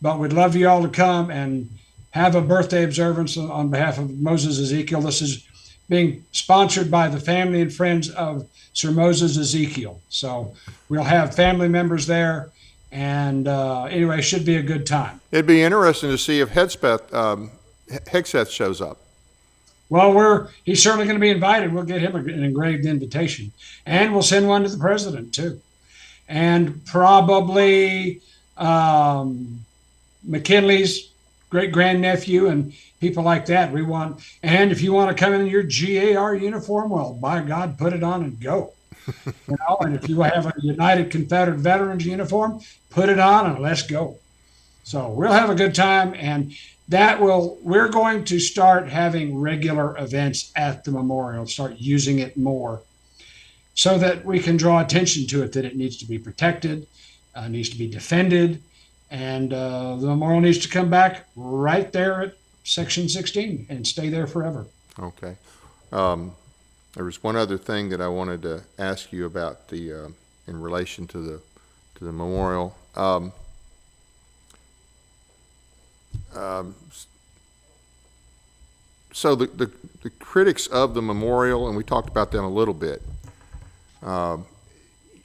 B: But we'd love you all to come and have a birthday observance on behalf of Moses Ezekiel. This is being sponsored by the family and friends of Sir Moses Ezekiel. So we'll have family members there, and anyway, it should be a good time.
A: It'd be interesting to see if Hegseth shows up.
B: Well, he's certainly going to be invited. We'll get him an engraved invitation, and we'll send one to the president too, and probably McKinley's great-grandnephew and people like that. And if you want to come in your GAR uniform, well, by God, put it on and go. And if you have a United Confederate Veterans uniform, put it on and let's go. So we'll have a good time, and we're going to start having regular events at the memorial, start using it more so that we can draw attention to it, that it needs to be protected, needs to be defended, and the memorial needs to come back right there at Section 16 and stay there forever.
A: Okay. There was one other thing that I wanted to ask you about in relation to the memorial. So the critics of the memorial, and we talked about them a little bit,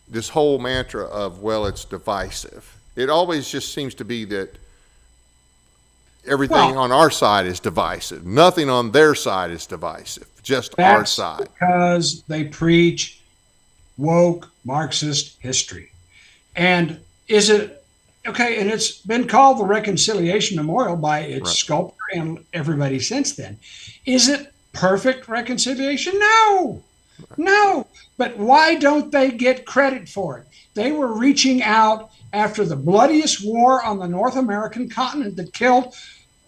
A: this whole mantra of, well, it's divisive. It always just seems to be that everything on our side is divisive. Nothing on their side is divisive, just our side.
B: Because they preach woke Marxist history. And is it okay? And it's been called the Reconciliation Memorial by its sculptor and everybody since then. Is it perfect reconciliation? No. No. But why don't they get credit for it? They were reaching out after the bloodiest war on the North American continent that killed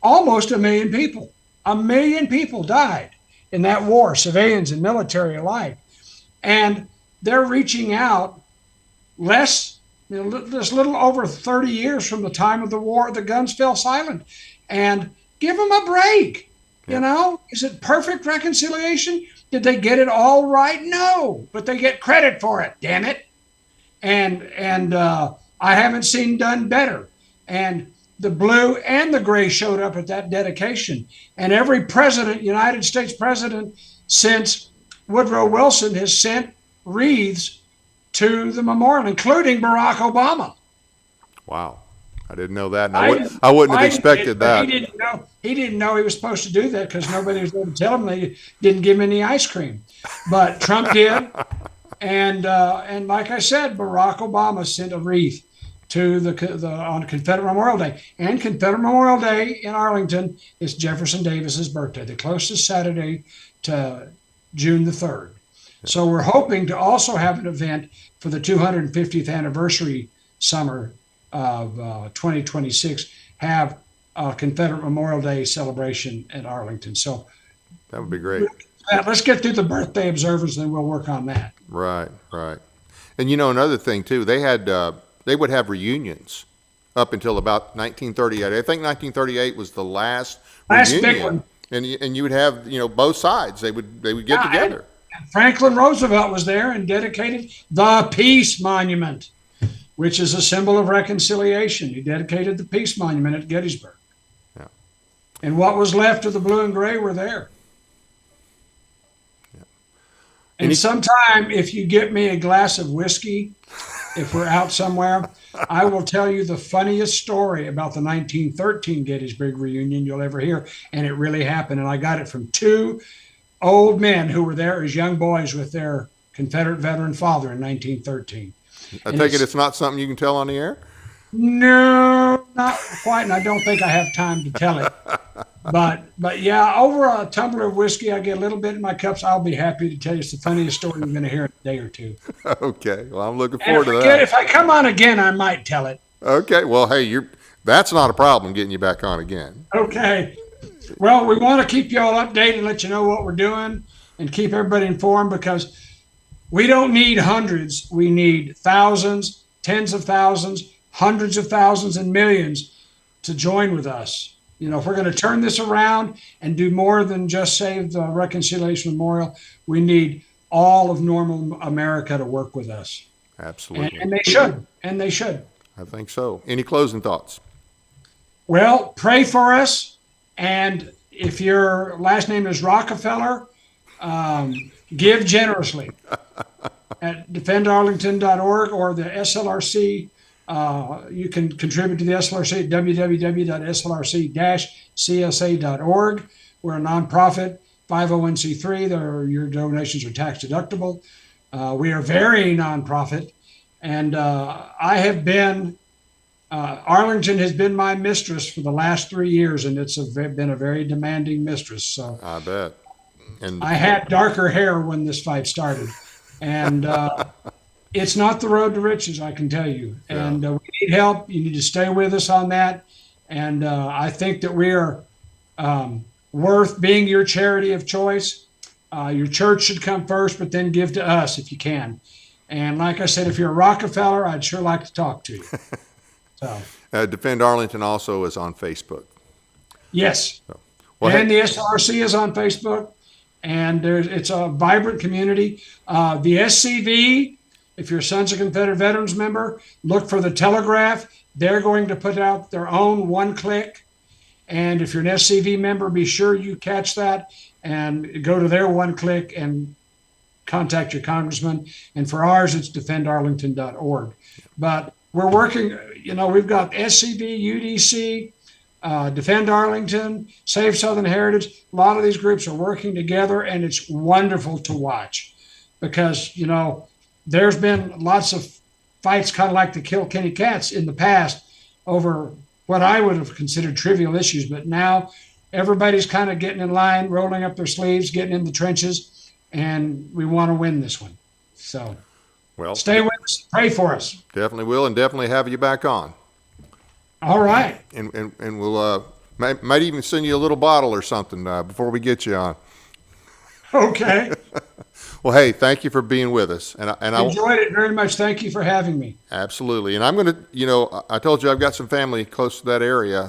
B: almost 1 million people. 1 million people died in that war, civilians and military alike. And they're reaching out just little over 30 years from the time of the war, the guns fell silent. And give them a break. Yeah. Is it perfect reconciliation? Did they get it all right? No, but they get credit for it, damn it. And I haven't seen done better. And the blue and the gray showed up at that dedication. And every president, United States president, since Woodrow Wilson has sent wreaths to the memorial, including Barack Obama.
A: Wow. I didn't know that. I wouldn't have expected that.
B: He didn't know he was supposed to do that because nobody was going to tell him. They didn't give him any ice cream. But Trump did. And like I said, Barack Obama sent a wreath to on Confederate Memorial Day. And Confederate Memorial Day in Arlington is Jefferson Davis's birthday, the closest Saturday to June the 3rd. So we're hoping to also have an event for the 250th anniversary summer of 2026, have a Confederate Memorial Day celebration at Arlington. So
A: that would be great.
B: Let's get through the birthday observance, and then we'll work on that.
A: Right. And another thing too, they would have reunions up until about 1938. I think 1938 was the last reunion.
B: Big one.
A: And you would have both sides. They would get together.
B: And Franklin Roosevelt was there and dedicated the Peace Monument, which is a symbol of reconciliation. He dedicated the Peace Monument at Gettysburg. Yeah. And what was left of the blue and gray were there. Yeah. And sometime, if you get me a glass of whiskey if we're out somewhere, I will tell you the funniest story about the 1913 Gettysburg reunion you'll ever hear. And it really happened. And I got it from two old men who were there as young boys with their Confederate veteran father in 1913.
A: I take it it's not something you can tell on the air?
B: No, not quite. And I don't think I have time to tell it. But yeah, over a tumbler of whiskey, I get a little bit in my cups. I'll be happy to tell you it's the funniest story you're going to hear in a day or two.
A: Okay. Well, I'm looking forward to
B: And
A: that.
B: if I come on again, I might tell it.
A: Okay. Well, hey, that's not a problem getting you back on again.
B: Okay. Well, we want to keep you all updated, let you know what we're doing, and keep everybody informed, because we don't need hundreds. We need thousands, tens of thousands, hundreds of thousands, and millions to join with us. You know, if we're going to turn this around and do more than just save the Reconciliation Memorial, we need all of normal America to work with us.
A: Absolutely.
B: And they should. And they should.
A: I think so. Any closing thoughts? Well,
B: Pray for us. And if your last name is Rockefeller, give generously at defendarlington.org or the SLRC. You can contribute to the SLRC at www.slrc-csa.org. We're a nonprofit, 501c3. Your donations are tax deductible. We are very nonprofit. And I have been, Arlington has been my mistress for the last 3 years, and it's been a very demanding mistress. So
A: I bet. And
B: I had darker hair when this fight started. And it's not the road to riches, I can tell you.
A: Yeah.
B: And we need help. You need to stay with us on that. And I think that we are worth being your charity of choice. Your church should come first, but then give to us if you can. And like I said, if you're a Rockefeller, I'd sure like to talk to you. So,
A: Defend Arlington also is on Facebook.
B: yes.
A: Well,
B: And
A: hey,
B: the SRC is on Facebook. And it's a vibrant community. The SCV, if you're a Sons of Confederate Veterans member, look for the Telegraph. They're going to put out their own one-click. And if you're an SCV member, be sure you catch that and go to their one-click and contact your congressman. And for ours, it's defendarlington.org. But we're working, we've got SCV, UDC, Defend Arlington, Save Southern Heritage. A lot of these groups are working together, and it's wonderful to watch because, there's been lots of fights kind of like the Kilkenny Cats in the past over what I would have considered trivial issues. But now everybody's kind of getting in line, rolling up their sleeves, getting in the trenches, and we want to win this one. So
A: well,
B: stay with us. Pray for us.
A: definitely will, and definitely have you back on.
B: All right.
A: And we'll might even send you a little bottle or something before we get you on.
B: Okay.
A: Well, hey, thank you for being with us, and I
B: Enjoyed it very much. Thank you for having me.
A: absolutely. And I'm going to, I told you I've got some family close to that area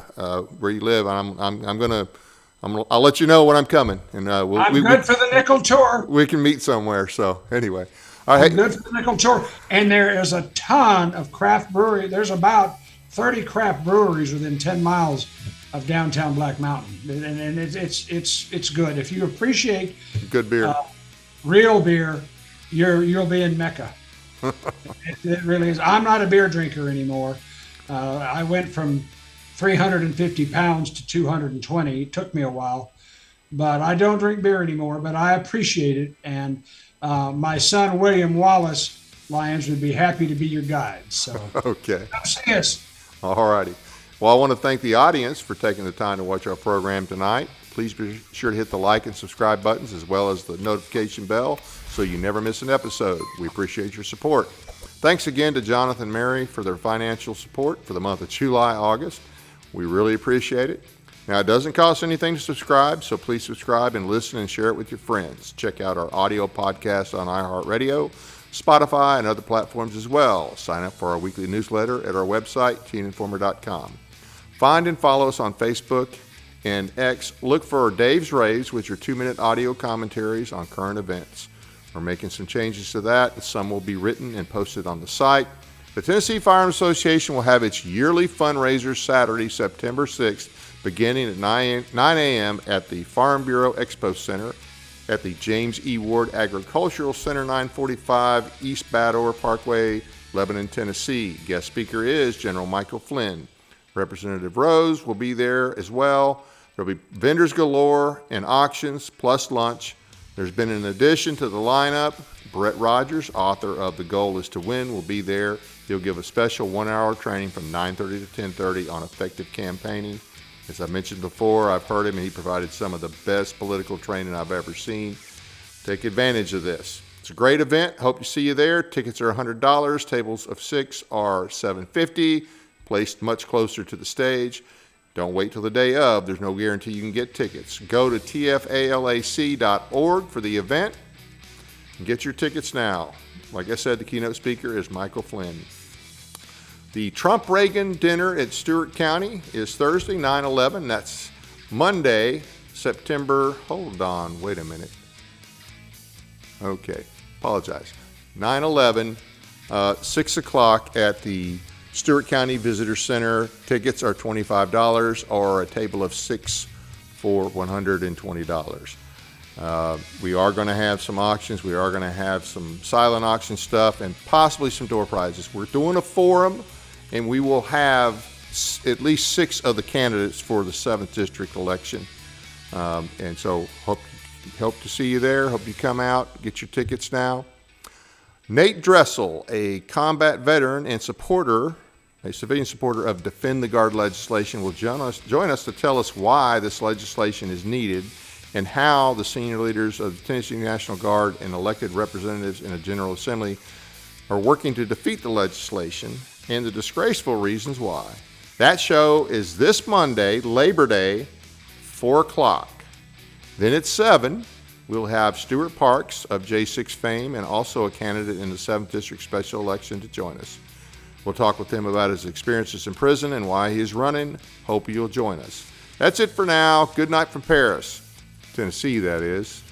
A: where you live. I'll let you know when I'm coming, and
B: I'm good for the nickel tour.
A: we can meet somewhere. So anyway, all right.
B: I'm good for the nickel tour. And there is a ton of craft brewery. There's about 30 craft breweries within 10 miles of downtown Black Mountain, and it's good. If you appreciate
A: Good beer.
B: real beer, you'll be in Mecca. It really is. I'm not a beer drinker anymore. I went from 350 pounds to 220. It took me a while, but I don't drink beer anymore. But I appreciate it, and my son William Wallace Lyons would be happy to be your guide. So
A: Okay.
B: come see us.
A: All righty. Well, I want to thank the audience for taking the time to watch our program tonight. Please be sure to hit the like and subscribe buttons as well as the notification bell so you never miss an episode. We appreciate your support. Thanks again to Jonathan and Mary for their financial support for the month of July, August. We really appreciate it. Now, it doesn't cost anything to subscribe, so please subscribe and listen and share it with your friends. Check out our audio podcast on iHeartRadio, Spotify, and other platforms as well. Sign up for our weekly newsletter at our website, teeninformer.com. Find and follow us on Facebook and X. Look for Dave's Raves, which are 2-minute audio commentaries on current events. We're making some changes to that. Some will be written and posted on the site. The Tennessee Firearms Association will have its yearly fundraiser Saturday, September 6th, beginning at 9 a.m. at the Farm Bureau Expo Center at the James E. Ward Agricultural Center, 945 East Bador Parkway Lebanon, Tennessee. Guest speaker is General Michael Flynn. Representative Rose will be there as well. There'll be vendors galore and auctions plus lunch. There's been an addition to the lineup. Brett Rogers, author of The Goal is to Win, will be there. He'll give a special 1-hour training from 9:30 to 10:30 on effective campaigning. As I mentioned before, I've heard him and he provided some of the best political training I've ever seen. Take advantage of this. It's a great event. Hope to see you there. Tickets are $100. Tables of 6 are $750, placed much closer to the stage. Don't wait till the day of. There's no guarantee you can get tickets. Go to tfalac.org for the event and get your tickets now. Like I said, the keynote speaker is Michael Flynn. The Trump-Reagan dinner at Stewart County is Thursday, 9/11. That's Monday, September, hold on, wait a minute. Okay, apologize. 9/11, 6 o'clock at the Stewart County Visitor Center. Tickets are $25 or a table of 6 for $120. We are going to have some auctions. We are going to have some silent auction stuff and possibly some door prizes. We're doing a forum, and we will have at least 6 of the candidates for the 7th District election. And so hope to see you there. Hope you come out. Get your tickets now. Nate Dressel, a combat veteran and supporter, a civilian supporter of Defend the Guard legislation, will join us to tell us why this legislation is needed and how the senior leaders of the Tennessee National Guard and elected representatives in a General Assembly are working to defeat the legislation and the disgraceful reasons why. That show is this Monday, Labor Day, 4 o'clock. Then at 7, we'll have Stuart Parks of J6 fame and also a candidate in the 7th District special election to join us. We'll talk with him about his experiences in prison and why he is running. Hope you'll join us. That's it for now. Good night from Paris, Tennessee, that is.